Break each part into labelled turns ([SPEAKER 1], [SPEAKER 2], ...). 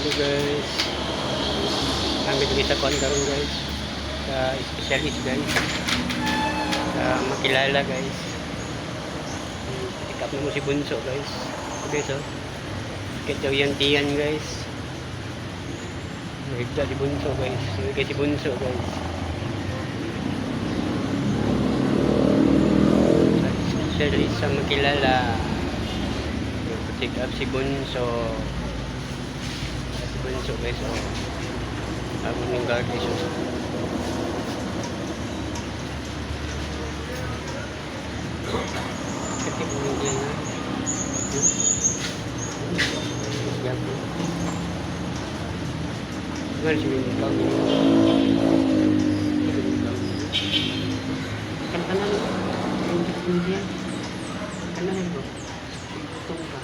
[SPEAKER 1] Hello guys. Kami dito sa kuan karon guys. Sa specialist guys. Sa makilala guys. Pick up mo si Bunso guys. Okay so. Kit daw yan tiyan guys. Mahigda si Bunso guys. Mahigda si Bunso guys. Specialist sa makilala. Pick up si Bunso. So guys, ako yung guard guys. Kapit mo yung dyan na. Ngayon siya yung ikaw niyo. Kanan mo. Yung dyan. Kanan mo. Itong ba?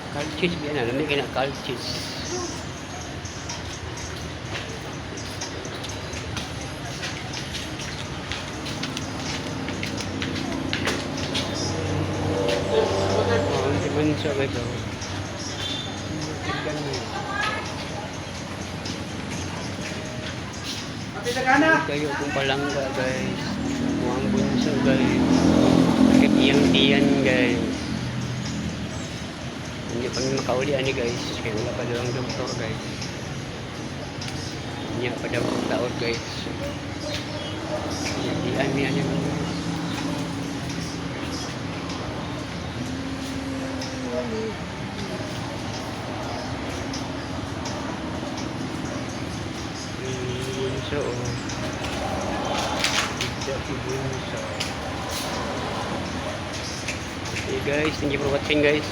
[SPEAKER 1] Calcis biar nak ambil kena calcis. Oh, si Bunso guys oh. Kayo kung palangga guys. Muang Bunso guys. Sakit iyang tiyan guys. Hindi pa makauli ani guys, kaya wala pa daw ang doktor guys. Hindi pa daw ang taon guys. Hindi ani guys. Bunso. Bunso. Okay guys, thank you for watching guys.